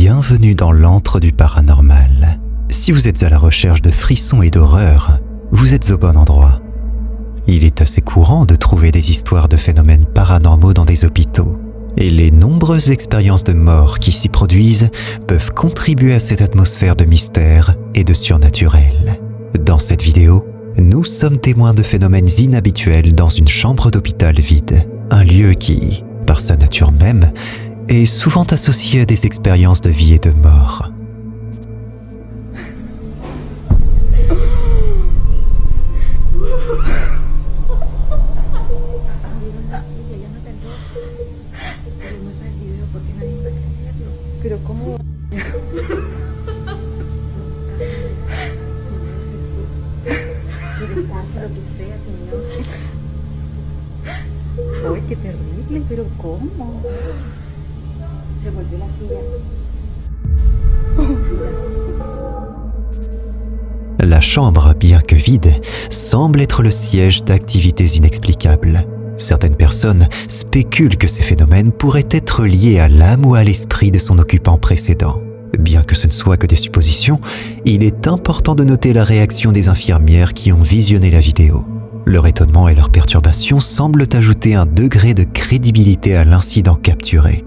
bienvenue dans l'antre du paranormal. Si vous êtes à la recherche de frissons et d'horreurs, vous êtes au bon endroit. Il est assez courant de trouver des histoires de phénomènes paranormaux dans des hôpitaux, et les nombreuses expériences de mort qui s'y produisent peuvent contribuer à cette atmosphère de mystère et de surnaturel. Dans cette vidéo, nous sommes témoins de phénomènes inhabituels dans une chambre d'hôpital vide, un lieu qui, par sa nature même, est souvent associé à des expériences de vie et de mort. Pero cómo lo que sea, señor. ¡Ay, qué terrible! Pero ¿cómo? Se volvió la silla. La chambre, bien que vide, semble être le siège d'activités inexplicables. Certaines personnes spéculent que ces phénomènes pourraient être liés à l'âme ou à l'esprit de son occupant précédent. Bien que ce ne soit que des suppositions, il est important de noter la réaction des infirmières qui ont visionné la vidéo. Leur étonnement et leur perturbation semblent ajouter un degré de crédibilité à l'incident capturé.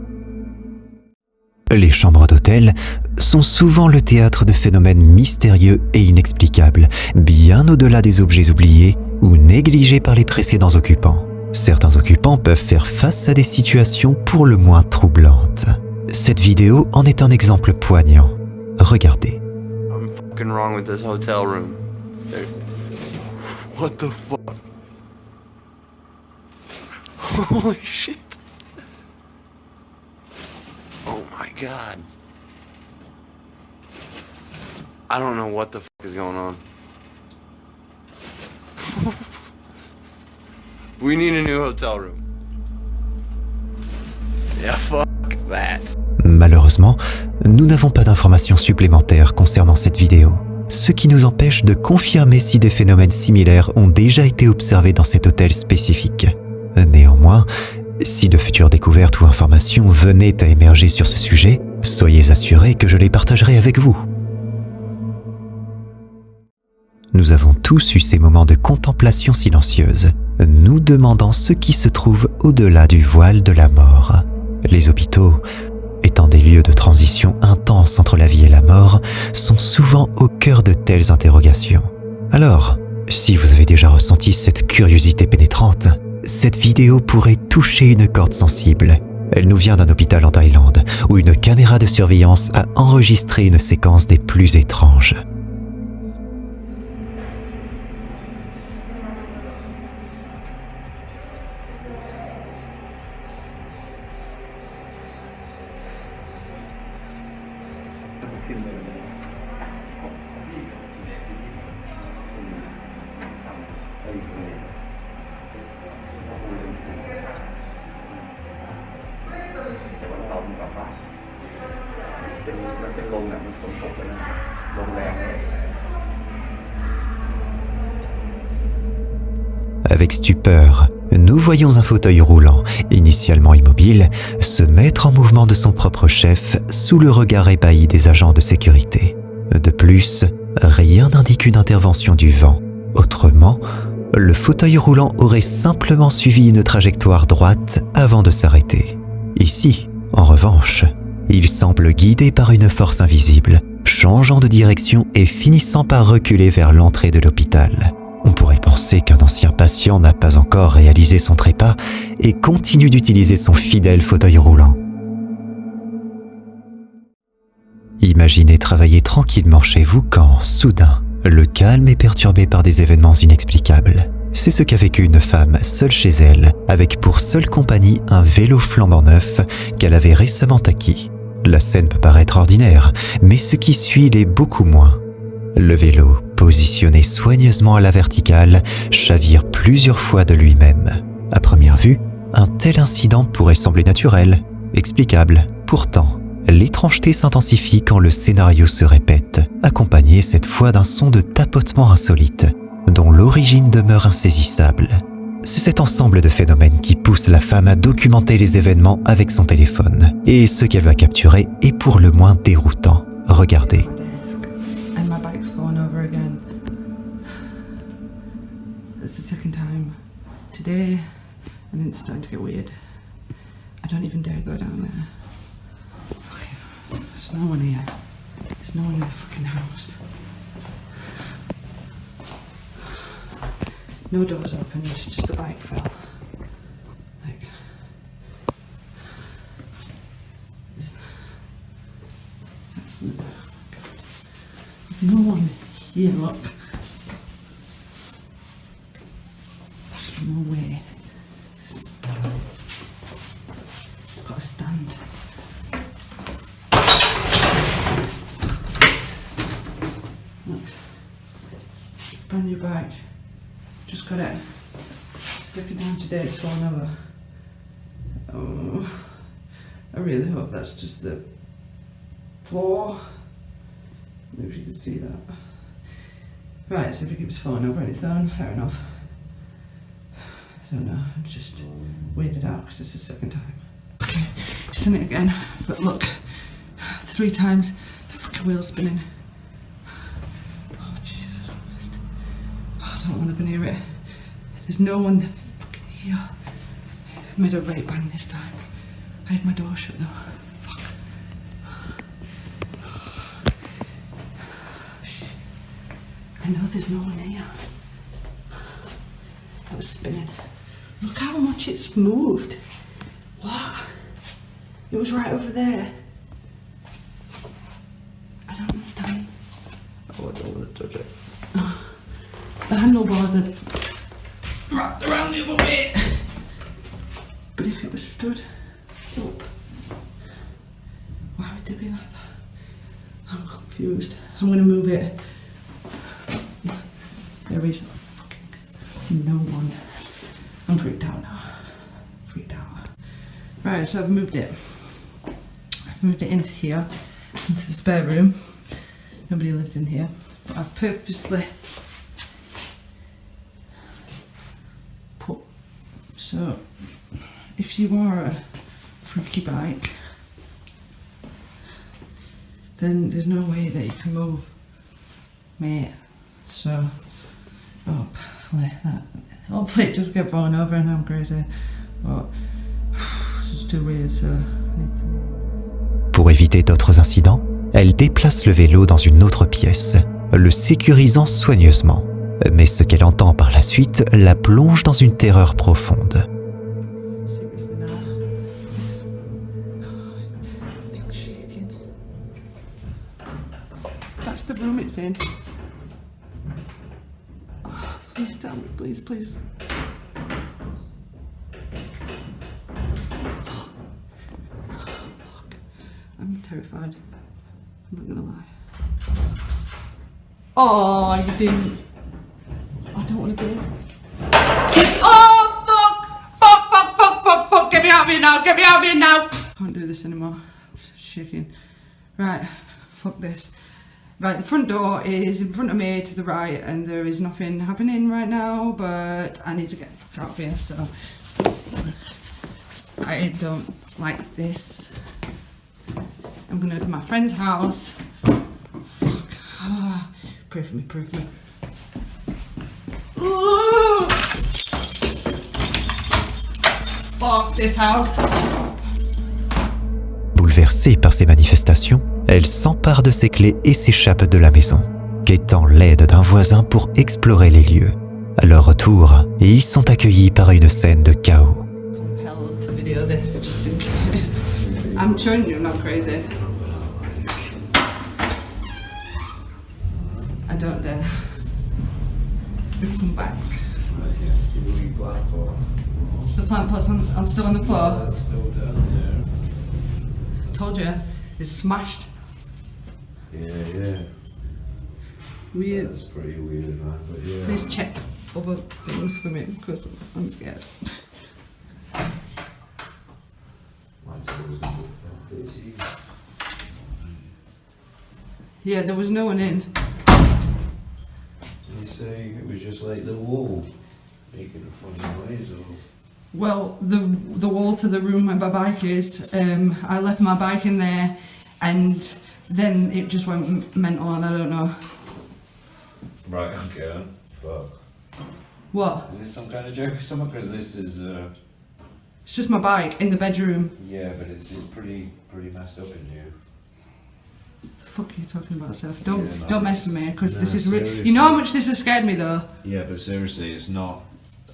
Les chambres d'hôtel sont souvent le théâtre de phénomènes mystérieux et inexplicables, bien au-delà des objets oubliés ou négligés par les précédents occupants. Certains occupants peuvent faire face à des situations pour le moins troublantes. Cette vidéo en est un exemple poignant. Regardez. I'm fucking wrong with this hotel room. What the fuck? Holy shit. Oh my god. I don't know what the fuck is going on. We need a new hotel room. Yeah, fuck that. Malheureusement, nous n'avons pas d'informations supplémentaires concernant cette vidéo, ce qui nous empêche de confirmer si des phénomènes similaires ont déjà été observés dans cet hôtel spécifique. Néanmoins, si de futures découvertes ou informations venaient à émerger sur ce sujet, soyez assurés que je les partagerai avec vous. Nous avons tous eu ces moments de contemplation silencieuse, nous demandant ce qui se trouve au-delà du voile de la mort. Les hôpitaux, étant des lieux de transition intense entre la vie et la mort, sont souvent au cœur de telles interrogations. Alors, si vous avez déjà ressenti cette curiosité pénétrante, cette vidéo pourrait toucher une corde sensible. Elle nous vient d'un hôpital en Thaïlande, où une caméra de surveillance a enregistré une séquence des plus étranges. Avec stupeur, nous voyons un fauteuil roulant, initialement immobile, se mettre en mouvement de son propre chef sous le regard ébahi des agents de sécurité. De plus, rien n'indique une intervention du vent. Autrement, le fauteuil roulant aurait simplement suivi une trajectoire droite avant de s'arrêter. Ici, en revanche, il semble guidé par une force invisible, changeant de direction et finissant par reculer vers l'entrée de l'hôpital. On pourrait penser qu'un ancien patient n'a pas encore réalisé son trépas et continue d'utiliser son fidèle fauteuil roulant. Imaginez travailler tranquillement chez vous quand, soudain, le calme est perturbé par des événements inexplicables. C'est ce qu'a vécu une femme seule chez elle, avec pour seule compagnie un vélo flambant neuf qu'elle avait récemment acquis. La scène peut paraître ordinaire, mais ce qui suit l'est beaucoup moins. Le vélo, positionné soigneusement à la verticale, chavire plusieurs fois de lui-même. À première vue, un tel incident pourrait sembler naturel, explicable. Pourtant, l'étrangeté s'intensifie quand le scénario se répète, accompagné cette fois d'un son de tapotement insolite, dont l'origine demeure insaisissable. C'est cet ensemble de phénomènes qui pousse la femme à documenter les événements avec son téléphone. Et ce qu'elle va capturer est pour le moins déroutant. Regardez. And my bike's fallen over again. It's the second time today, and it's starting to get weird. I don't even dare go down there. Okay, there's no one here. There's no one in the fucking house. No doors opened, just the bike fell. Like, there's no one here, look. There's no way. It's got to stand. Look, brand new bike. Just got it. Second time today it's fallen over. Oh, I really hope that's just the floor. Maybe you can see that. Right, so if it keeps falling over on its own, fair enough. I don't know, I'm just weirded out because it's the second time. Okay, it's done it again, but look, 3 times the fucking wheel's spinning. Oh, Jesus Christ. Oh, I don't want to be near it. There's no one fucking here. I made a right bang this time. I had my door shut though. Fuck. I know there's no one here. That was spinning. Look how much it's moved. What? It was right over there. I don't understand. Oh, I don't want to touch it. The handlebars are wrapped around the other way. But if it was stood up, why would they be like that? I'm confused. I'm going to move it. There is fucking no one. I'm freaked out now. Freaked out. Right, so I've moved it. I've moved it into here, into the spare room. Nobody lives in here. But I've purposely put, so if you are a freaky bike, then there's no way that you can move, mate. So, hopefully it doesn't get fallen over and I'm crazy. But it's just too weird, so I need some. Pour éviter d'autres incidents, elle déplace le vélo dans une autre pièce, le sécurisant soigneusement. Mais ce qu'elle entend par la suite la plonge dans une terreur profonde. Seriously now, I think shaking. That's the room it's in. Oh, please tell me, please, please. Fuck. I'm terrified. I'm not gonna lie. Oh, you didn't. I don't want to do it. Oh, fuck! Get me out of here now! Get me out of here now! Can't do this anymore. I'm shaking. Right, fuck this. Right, the front door is in front of me to the right and there is nothing happening right now, but I need to get the fuck out of here, so I don't like this. I'm gonna go to my friend's house. Fuck. Ah, pray for me, pray for me. Ooh. Fuck this house. Bouleversée par ces manifestations, elle s'empare de ses clés et s'échappe de la maison, quêtant l'aide d'un voisin pour explorer les lieux. À leur retour, ils sont accueillis par une scène de chaos. Compelled to video this just in case. I'm showing you, I'm not crazy. I don't dare. Come back. The plant pot's on still on the floor. That's still down there. Told you, it's smashed. Yeah. Weird. That's pretty weird, man. But yeah. Please check other things for me because I'm scared. Mine's always been good. It's easy. Yeah, there was no one in. You say it was just like the wall. Making a funny noise or... Well, the wall to the room where my bike is, I left my bike in there and then it just went mental and I don't know. Right, okay then. Fuck. What? Is this some kind of joke or something? Because this is, It's just my bike in the bedroom. yeah, but it's pretty messed up in here. The fuck are you talking about, Seth? Don't Yeah, no, don't mess with me because no, this is seriously. you know how much this has scared me though. Yeah, but seriously, it's not...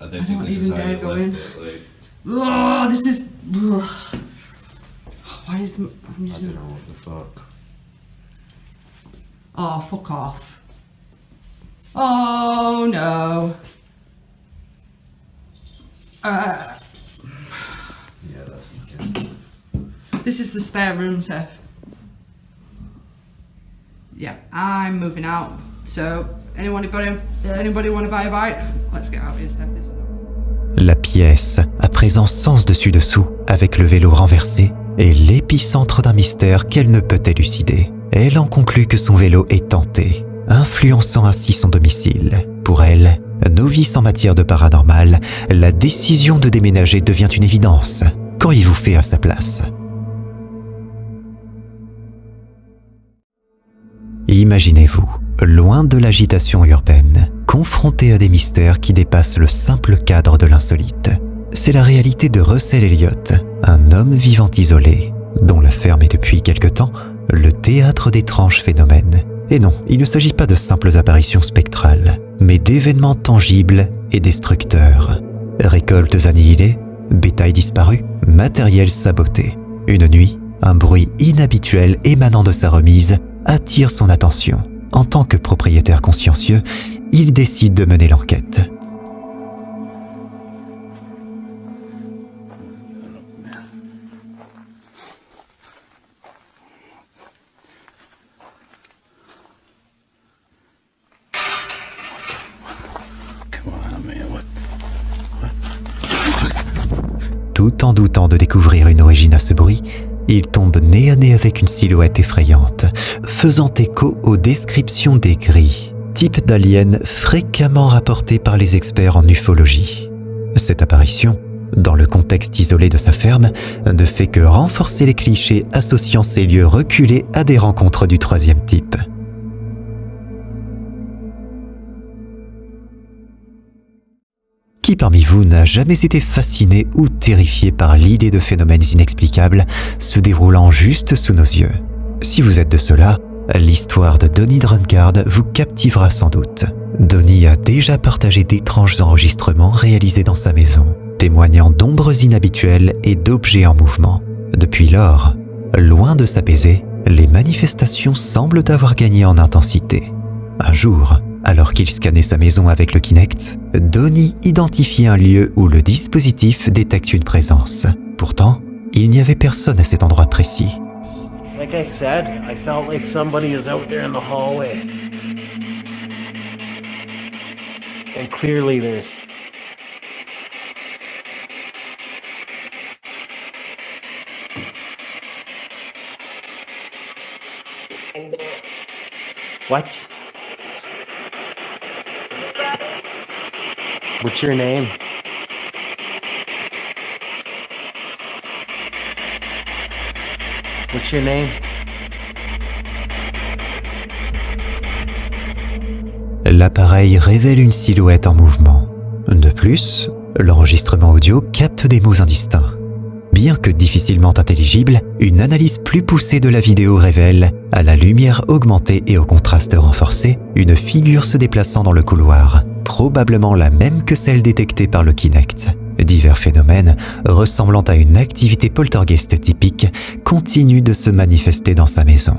I don't I think don't this is even how dare you go left in. it. Like, Oh, this is. Ugh. Why is I'm I using? don't know what the fuck. Oh, fuck off. Oh no. Yeah, that's fucking... This is the spare room, Seth. Yeah, I'm moving out. So, anybody want to buy a bike? Let's get out of here, Seth. This is La pièce, à présent sens dessus-dessous, avec le vélo renversé, est l'épicentre d'un mystère qu'elle ne peut élucider. Elle en conclut que son vélo est tenté, influençant ainsi son domicile. Pour elle, novice en matière de paranormal, la décision de déménager devient une évidence. Qu'auriez-vous fait à sa place ? Imaginez-vous, loin de l'agitation urbaine, confronté à des mystères qui dépassent le simple cadre de l'insolite. C'est la réalité de Russell Elliott, un homme vivant isolé, dont la ferme est depuis quelque temps le théâtre d'étranges phénomènes. Et non, il ne s'agit pas de simples apparitions spectrales, mais d'événements tangibles et destructeurs. Récoltes annihilées, bétail disparu, matériel saboté. Une nuit, un bruit inhabituel émanant de sa remise attire son attention. En tant que propriétaire consciencieux, il décide de mener l'enquête. Tout en doutant de découvrir une origine à ce bruit, il tombe nez à nez avec une silhouette effrayante, faisant écho aux descriptions des gris, type d'aliens fréquemment rapportés par les experts en ufologie. Cette apparition, dans le contexte isolé de sa ferme, ne fait que renforcer les clichés associant ces lieux reculés à des rencontres du troisième type. Qui parmi vous n'a jamais été fasciné ou terrifié par l'idée de phénomènes inexplicables se déroulant juste sous nos yeux ? Si vous êtes de ceux-là, l'histoire de Donnie Drunkard vous captivera sans doute. Donnie a déjà partagé d'étranges enregistrements réalisés dans sa maison, témoignant d'ombres inhabituelles et d'objets en mouvement. Depuis lors, loin de s'apaiser, les manifestations semblent avoir gagné en intensité. Un jour, alors qu'il scannait sa maison avec le Kinect, Donnie identifie un lieu où le dispositif détecte une présence. Pourtant, il n'y avait personne à cet endroit précis. Like I said, I felt like somebody is out there in the hallway. And clearly there's... What? What's your name? What's your name? L'appareil révèle une silhouette en mouvement. De plus, l'enregistrement audio capte des mots indistincts. Bien que difficilement intelligible, une analyse plus poussée de la vidéo révèle, à la lumière augmentée et au contraste renforcé, une figure se déplaçant dans le couloir, probablement la même que celle détectée par le Kinect. Divers phénomènes, ressemblant à une activité poltergeist typique, continuent de se manifester dans sa maison.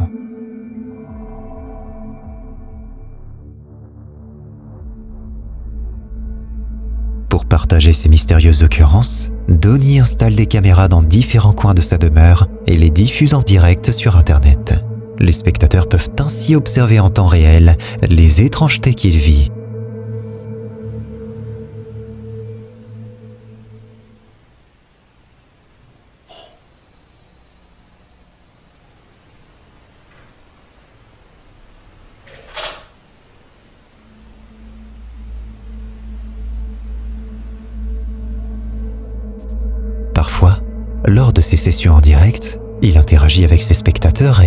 Pour partager ces mystérieuses occurrences, Donnie installe des caméras dans différents coins de sa demeure et les diffuse en direct sur Internet. Les spectateurs peuvent ainsi observer en temps réel les étrangetés qu'il vit. Lors de ces sessions en direct, il interagit avec ses spectateurs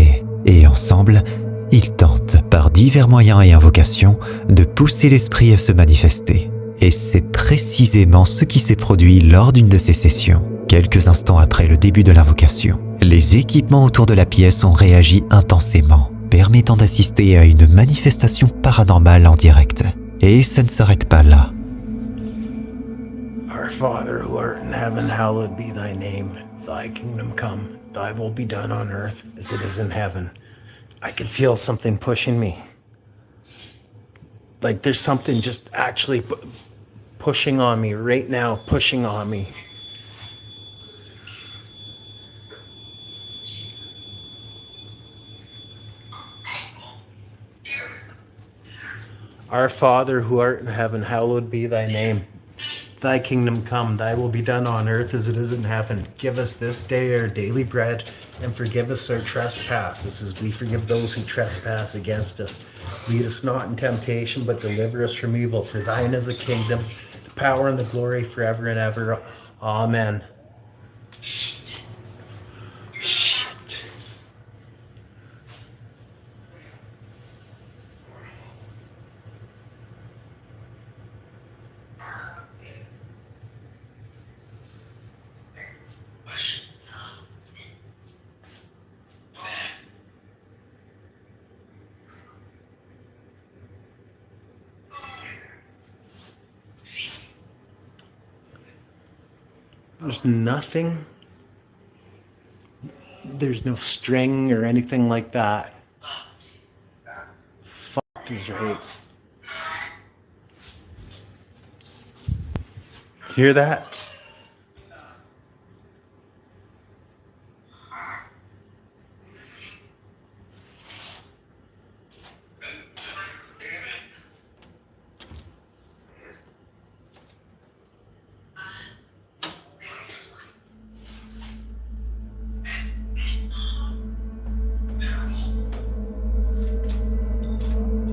et ensemble, ils tentent, par divers moyens et invocations, de pousser l'esprit à se manifester. Et c'est précisément ce qui s'est produit lors d'une de ces sessions. Quelques instants après le début de l'invocation, les équipements autour de la pièce ont réagi intensément, permettant d'assister à une manifestation paranormale en direct. Et ça ne s'arrête pas là. Our Father who art in heaven, hallowed be thy name. Thy kingdom come, thy will be done on earth as it is in heaven. I can feel something pushing me. Like there's something just actually pushing on me right now, pushing on me. Our Father who art in heaven, hallowed be thy name. Thy kingdom come, thy will be done on earth as it is in heaven. Give us this day our daily bread, and forgive us our trespasses as we forgive those who trespass against us. Lead us not in temptation, but deliver us from evil. For thine is the kingdom, the power, and the glory forever and ever. Amen. Shit. There's nothing. There's no string or anything like that. Fuck is right. Hear that?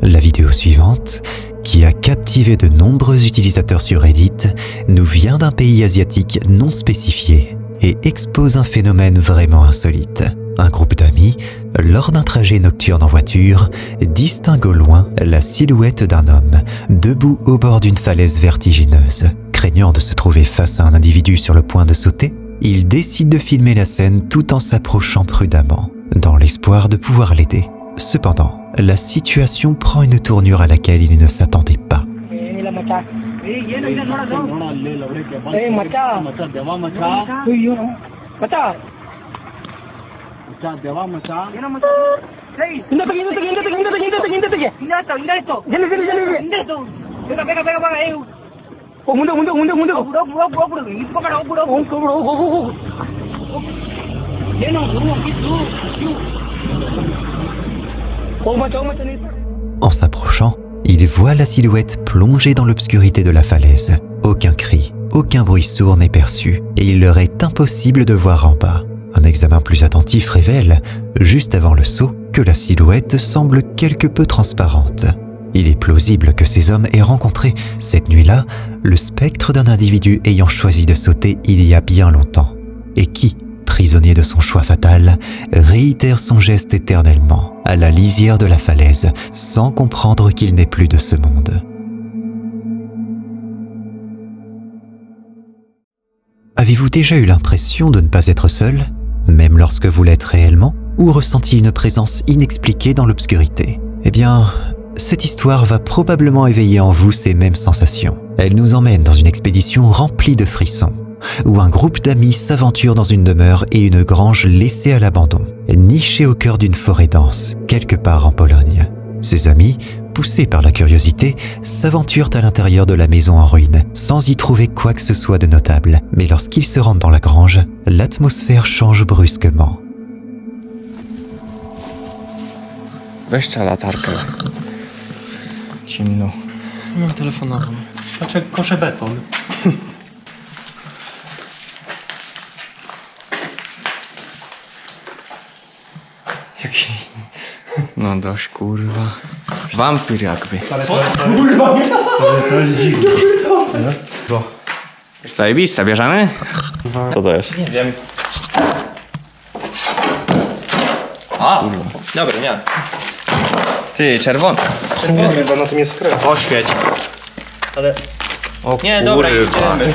La vidéo suivante, qui a captivé de nombreux utilisateurs sur Reddit, nous vient d'un pays asiatique non spécifié et expose un phénomène vraiment insolite. Un groupe d'amis, lors d'un trajet nocturne en voiture, distingue au loin la silhouette d'un homme debout au bord d'une falaise vertigineuse. Craignant de se trouver face à un individu sur le point de sauter, il décide de filmer la scène tout en s'approchant prudemment, dans l'espoir de pouvoir l'aider. Cependant, la situation prend une tournure à laquelle il ne s'attendait pas. En s'approchant, il voit la silhouette plongée dans l'obscurité de la falaise. Aucun cri, aucun bruit sourd n'est perçu, et il leur est impossible de voir en bas. Un examen plus attentif révèle, juste avant le saut, que la silhouette semble quelque peu transparente. Il est plausible que ces hommes aient rencontré, cette nuit-là, le spectre d'un individu ayant choisi de sauter il y a bien longtemps, et qui, prisonnier de son choix fatal, réitère son geste éternellement, à la lisière de la falaise, sans comprendre qu'il n'est plus de ce monde. Avez-vous déjà eu l'impression de ne pas être seul, même lorsque vous l'êtes réellement, ou ressenti une présence inexpliquée dans l'obscurité? Eh bien, cette histoire va probablement éveiller en vous ces mêmes sensations. Elle nous emmène dans une expédition remplie de frissons, où un groupe d'amis s'aventure dans une demeure et une grange laissée à l'abandon, nichée au cœur d'une forêt dense, quelque part en Pologne. Ces amis, poussés par la curiosité, s'aventurent à l'intérieur de la maison en ruine, sans y trouver quoi que ce soit de notable. Mais lorsqu'ils se rendent dans la grange, l'atmosphère change brusquement. Weź tę latarkę. Ciemno. Mam telefonową. Patrz jak kosze beton. Jaki... No dość, kurwa. Wampir jakby. Kurwa! To jest dziwne. Zajebista, bierzemy? Co to jest? Nie wiem. A, dobra, nie. Ty, czerwony. Nie, bo na tym jest krew. Oświeć. Ale... O Nie, dobra, kurwa. idziemy.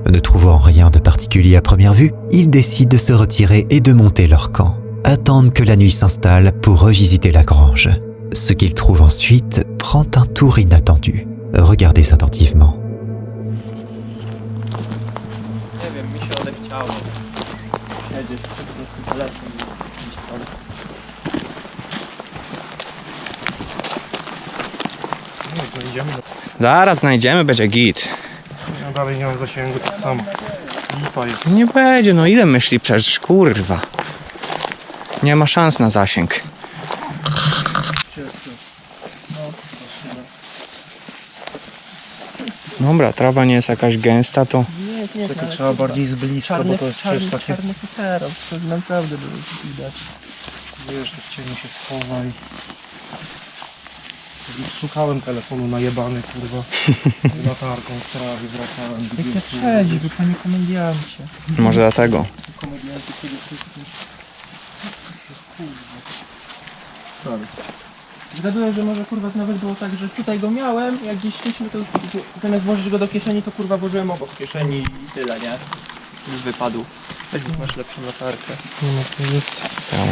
Ne trouvant rien de particulier à première vue, ils décident de se retirer et de monter leur camp. Attendent que la nuit s'installe pour revisiter la grange. Ce qu'ils trouvent ensuite prend un tour inattendu. Regardez attentivement. Nie wiem, mi się odechciało. Siedzieć po prostu telefon i stole. Nie, znajdziemy. Zaraz znajdziemy, będzie git. Ja dalej nie mam zasięgu, tak samo. Lipa jest. Nie będzie, no ile myśli przecież, kurwa. Nie ma szans na zasięg. Dobra, trawa nie jest jakaś gęsta, to... Tylko trzeba bardziej z bliska, bo to jest takie... Czarny futerał, to naprawdę było widać. Wiesz, to w cieniu się schowa i... Szukałem telefonu najebany, kurwa. Z latarką w trawie wracałem. Cześć, wy panie komediancie. Może dlatego. Komedianty przede wszystkim. Zgaduję, że może kurwa nawet było tak, że tutaj go miałem, jak gdzieś szliśmy, to zamiast włożyć go do kieszeni, to kurwa włożyłem obok kieszeni i tyle, nie? Już wypadł. Weź mi masz lepszą latarkę.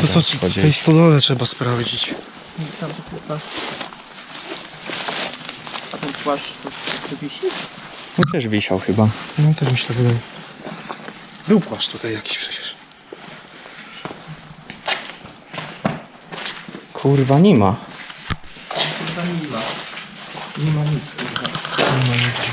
To co, w tej stodole trzeba sprawdzić. Tam to kurwa. A ten płaszcz to wisi? No też wisiał chyba. No tak mi się wydaje. Był płaszcz tutaj jakiś przecież. Kurwa, nie ma. Kurwa nie ma. Nie ma nic kurwa. Nie ma nigdzie.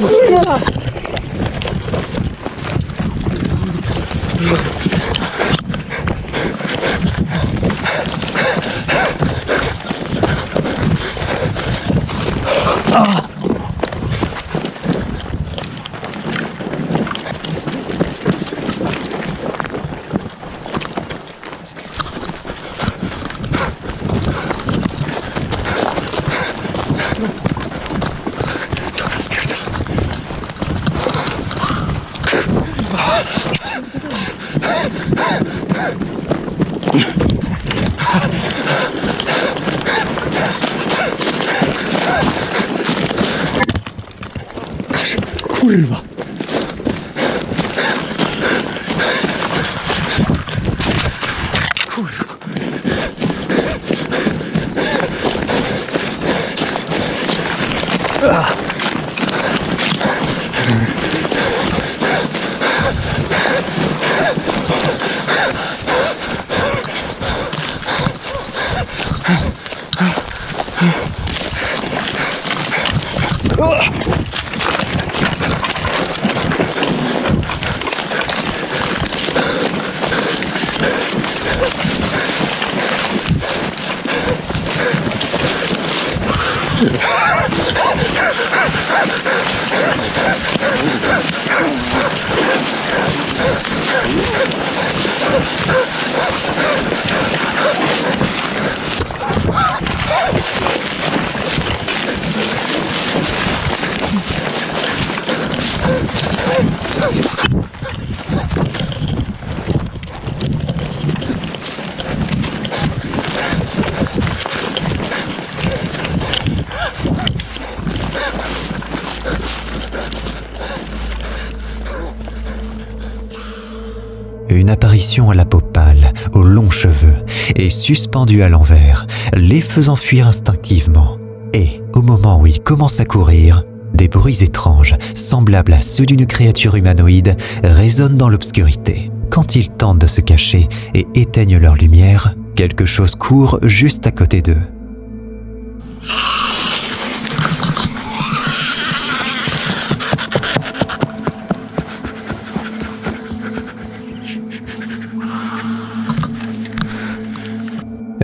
Kurwa. Une apparition à la peau pâle, aux longs cheveux et suspendue à l'envers, les faisant fuir instinctivement. Et, au moment où ils commencent à courir, des bruits étranges, semblables à ceux d'une créature humanoïde, résonnent dans l'obscurité. Quand ils tentent de se cacher et éteignent leur lumière, quelque chose court juste à côté d'eux.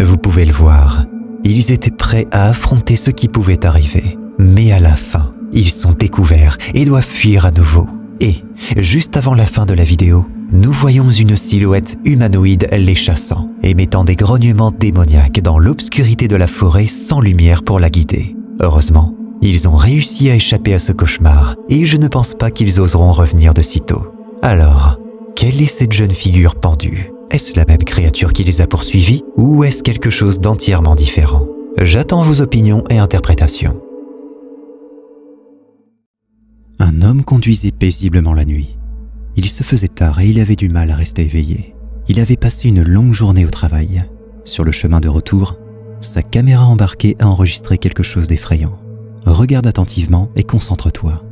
Vous pouvez le voir, ils étaient prêts à affronter ce qui pouvait arriver. Mais à la fin, ils sont découverts et doivent fuir à nouveau. Et, juste avant la fin de la vidéo, nous voyons une silhouette humanoïde les chassant, émettant des grognements démoniaques dans l'obscurité de la forêt sans lumière pour la guider. Heureusement, ils ont réussi à échapper à ce cauchemar et je ne pense pas qu'ils oseront revenir de sitôt. Alors, quelle est cette jeune figure pendue ? Est-ce la même créature qui les a poursuivis ou est-ce quelque chose d'entièrement différent ? J'attends vos opinions et interprétations. Un homme conduisait paisiblement la nuit. Il se faisait tard et il avait du mal à rester éveillé. Il avait passé une longue journée au travail. Sur le chemin de retour, sa caméra embarquée a enregistré quelque chose d'effrayant. Regarde attentivement et concentre-toi.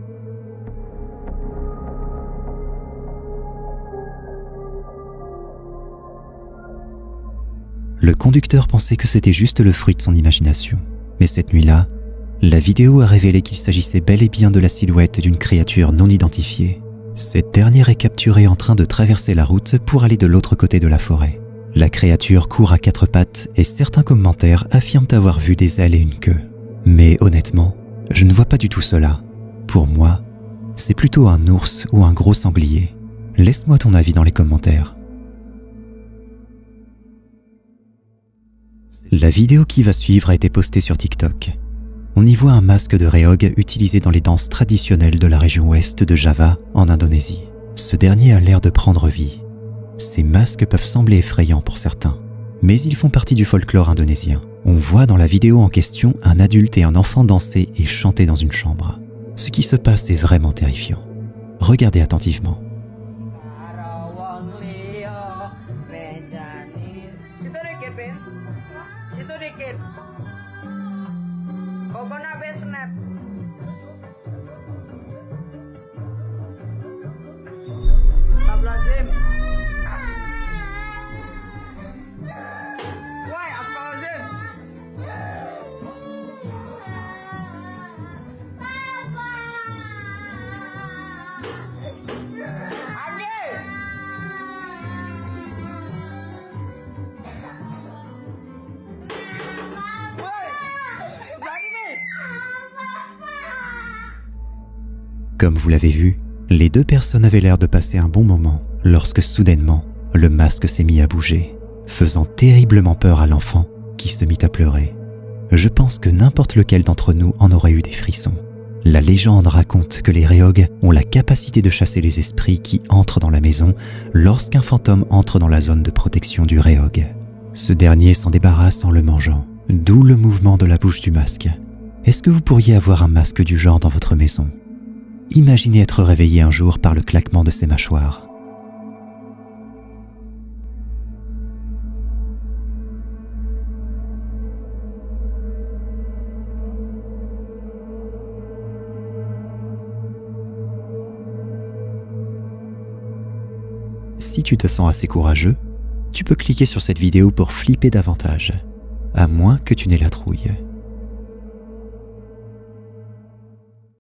Le conducteur pensait que c'était juste le fruit de son imagination. Mais cette nuit-là, la vidéo a révélé qu'il s'agissait bel et bien de la silhouette d'une créature non identifiée. Cette dernière est capturée en train de traverser la route pour aller de l'autre côté de la forêt. La créature court à quatre pattes et certains commentaires affirment avoir vu des ailes et une queue. Mais honnêtement, je ne vois pas du tout cela. Pour moi, c'est plutôt un ours ou un gros sanglier. Laisse-moi ton avis dans les commentaires. La vidéo qui va suivre a été postée sur TikTok. On y voit un masque de rehog utilisé dans les danses traditionnelles de la région ouest de Java, en Indonésie. Ce dernier a l'air de prendre vie. Ces masques peuvent sembler effrayants pour certains, mais ils font partie du folklore indonésien. On voit dans la vidéo en question un adulte et un enfant danser et chanter dans une chambre. Ce qui se passe est vraiment terrifiant. Regardez attentivement. Comme vous l'avez vu, les deux personnes avaient l'air de passer un bon moment lorsque soudainement, le masque s'est mis à bouger, faisant terriblement peur à l'enfant qui se mit à pleurer. Je pense que n'importe lequel d'entre nous en aurait eu des frissons. La légende raconte que les Rhéogs ont la capacité de chasser les esprits qui entrent dans la maison lorsqu'un fantôme entre dans la zone de protection du Rhéog. Ce dernier s'en débarrasse en le mangeant, d'où le mouvement de la bouche du masque. Est-ce que vous pourriez avoir un masque du genre dans votre maison? Imaginez être réveillé un jour par le claquement de ses mâchoires. Si tu te sens assez courageux, tu peux cliquer sur cette vidéo pour flipper davantage, à moins que tu n'aies la trouille.